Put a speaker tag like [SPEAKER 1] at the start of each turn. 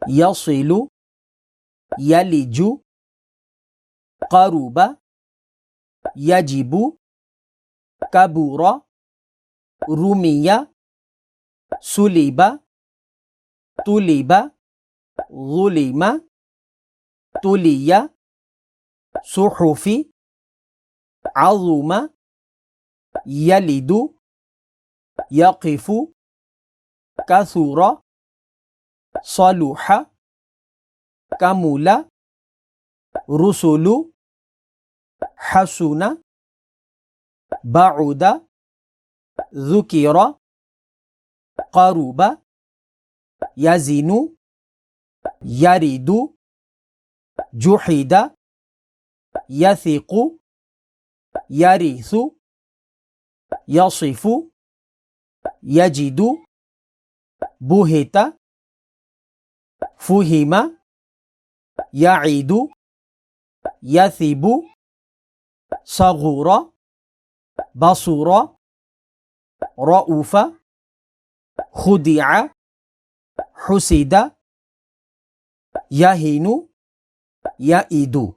[SPEAKER 1] يصل يلج قرب يجب كبر رمي سلب طلب ظلم تلي صحف عظم يلد يقف كثر صلح كمل رسل حسن بعد ذكر قرب يزن يرد جحد يثق يرث يصف يجد بهت فهم يعد يثب صغر بصر رؤوف خدع حسد يهن يئد.